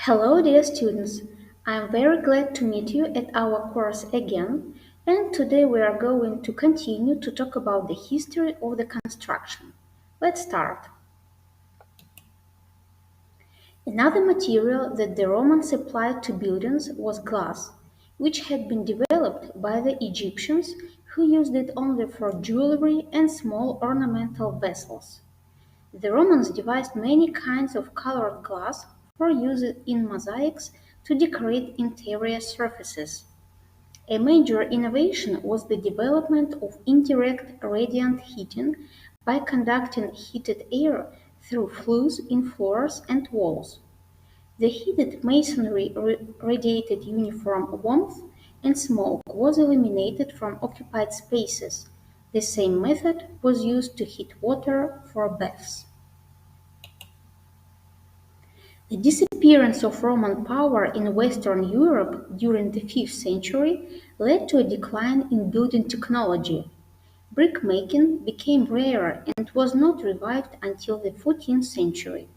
Hello, dear students. I'm very glad to meet you at our course again, and today we are going to continue to talk about the history of the construction. Let's start. Another material that the Romans applied to buildings was glass, which had been developed by the Egyptians who used it only for jewelry and small ornamental vessels. The Romans devised many kinds of colored glass for use in mosaics to decorate interior surfaces. A major innovation was the development of indirect radiant heating by conducting heated air through flues in floors and walls. The heated masonry radiated uniform warmth, and smoke was eliminated from occupied spaces. The same method was used to heat water for baths. The disappearance of Roman power in Western Europe during the 5th century led to a decline in building technology. Brickmaking became rarer and was not revived until the 14th century.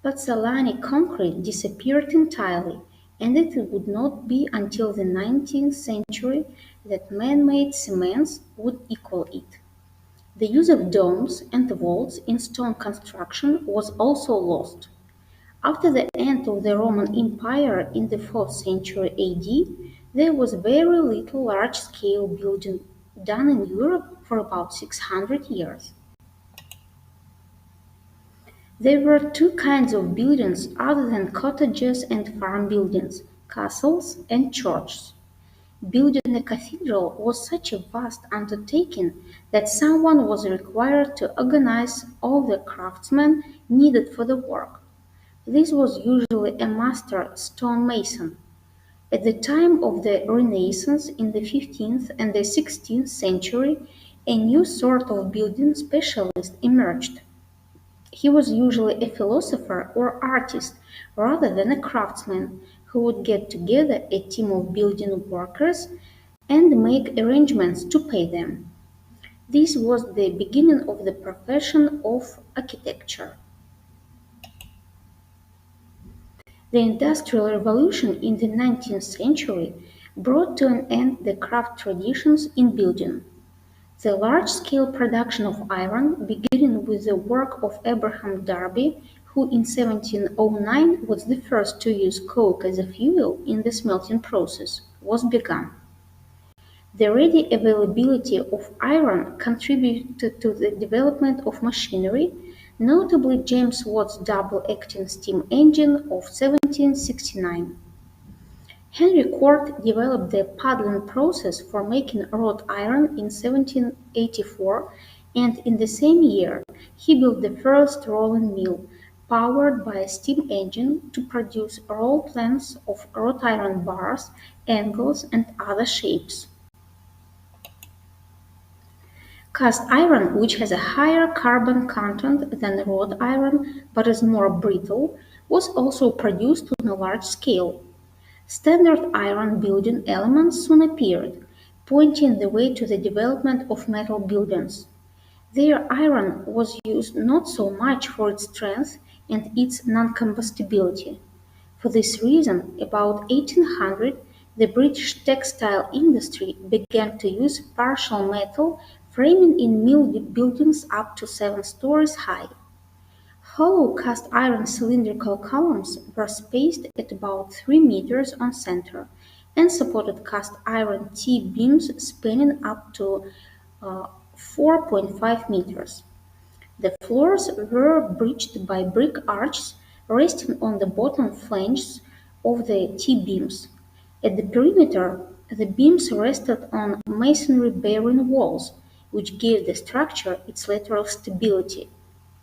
Pozzolanic concrete disappeared entirely, and it would not be until the 19th century that man-made cements would equal it. The use of domes and vaults in stone construction was also lost. After the end of the Roman Empire in the 4th century AD, there was very little large-scale building done in Europe for about 600 years. There were two kinds of buildings other than cottages and farm buildings: castles and churches. Building a cathedral was such a vast undertaking that someone was required to organize all the craftsmen needed for the work. This was usually a master stonemason. At the time of the Renaissance in the 15th and the 16th century, a new sort of building specialist emerged. He was usually a philosopher or artist rather than a craftsman who would get together a team of building workers and make arrangements to pay them. This was the beginning of the profession of architecture. The Industrial Revolution in the 19th century brought to an end the craft traditions in building. The large-scale production of iron, beginning with the work of Abraham Darby, who in 1709 was the first to use coke as a fuel in the smelting process, was begun. The ready availability of iron contributed to the development of machinery, notably James Watt's double-acting steam engine of 1769. Henry Cort developed the puddling process for making wrought iron in 1784, and in the same year he built the first rolling mill, powered by a steam engine, to produce roll plans of wrought iron bars, angles, and other shapes. Cast iron, which has a higher carbon content than wrought iron but is more brittle, was also produced on a large scale. Standard iron building elements soon appeared, pointing the way to the development of metal buildings. Their iron was used not so much for its strength and its non-combustibility. For this reason, about 1800, the British textile industry began to use partial metal framing in mill buildings up to 7 stories high. Hollow cast iron cylindrical columns were spaced at about 3 meters on center and supported cast iron T-beams spanning up to 4.5 meters. The floors were bridged by brick arches resting on the bottom flanges of the T-beams. At the perimeter, the beams rested on masonry-bearing walls, which gave the structure its lateral stability.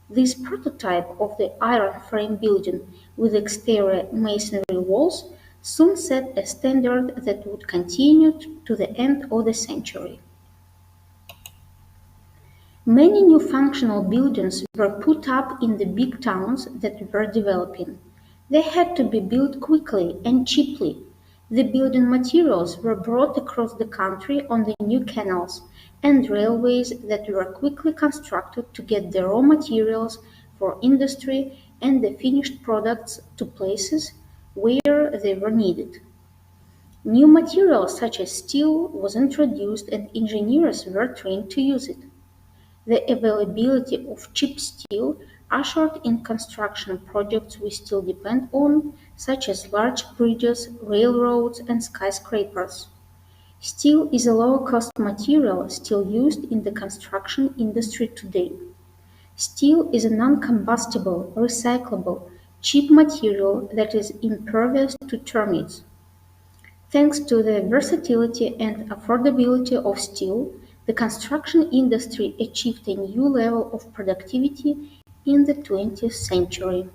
This prototype of the iron frame building with exterior masonry walls soon set a standard that would continue to the end of the century. Many new functional buildings were put up in the big towns that were developing. They had to be built quickly and cheaply. The building materials were brought across the country on the new canals and railways that were quickly constructed to get the raw materials for industry and the finished products to places where they were needed. New materials such as steel was introduced and engineers were trained to use it. The availability of cheap steel ushered in construction projects we still depend on, such as large bridges, railroads, and skyscrapers. Steel is a low-cost material still used in the construction industry today. Steel is a non-combustible, recyclable, cheap material that is impervious to termites. Thanks to the versatility and affordability of steel, the construction industry achieved a new level of productivity in the 20th century.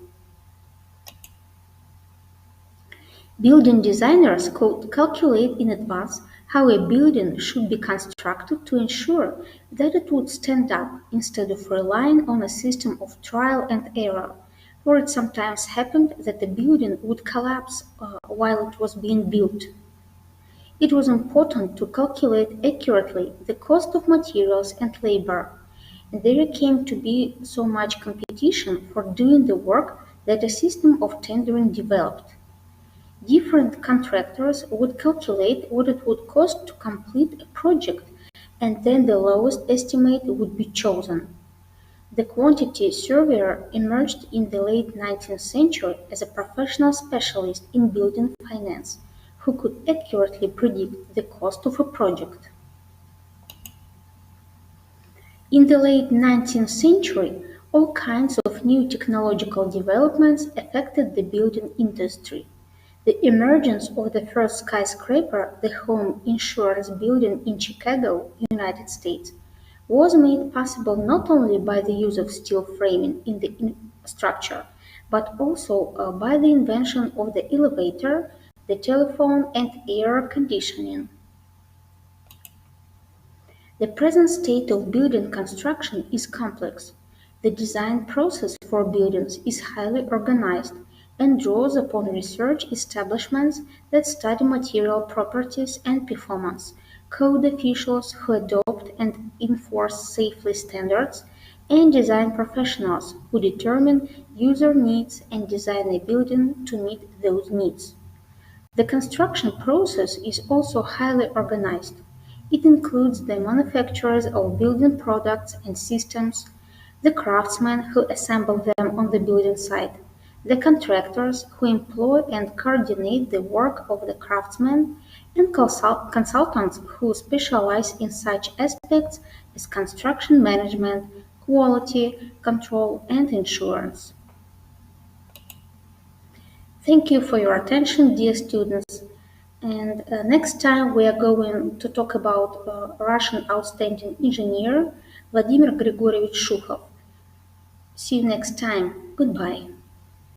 Building designers could calculate in advance how a building should be constructed to ensure that it would stand up instead of relying on a system of trial and error, for it sometimes happened that the building would collapse while it was being built. It was important to calculate accurately the cost of materials and labor, and there came to be so much competition for doing the work that a system of tendering developed. Different contractors would calculate what it would cost to complete a project, and then the lowest estimate would be chosen. The quantity surveyor emerged in the late 19th century as a professional specialist in building finance who could accurately predict the cost of a project. In the late 19th century, all kinds of new technological developments affected the building industry. The emergence of the first skyscraper, the Home Insurance Building in Chicago, United States, was made possible not only by the use of steel framing in the structure, but also by the invention of the elevator, the telephone, and air conditioning. The present state of building construction is complex. The design process for buildings is highly organized and draws upon research establishments that study material properties and performance, code officials who adopt and enforce safety standards, and design professionals who determine user needs and design a building to meet those needs. The construction process is also highly organized. It includes the manufacturers of building products and systems, the craftsmen who assemble them on the building site, the contractors who employ and coordinate the work of the craftsmen, and consultants who specialize in such aspects as construction management, quality control, and insurance. Thank you for your attention, dear students. And next time we are going to talk about Russian outstanding engineer Vladimir Grigorievich Shukhov. See you next time. Goodbye.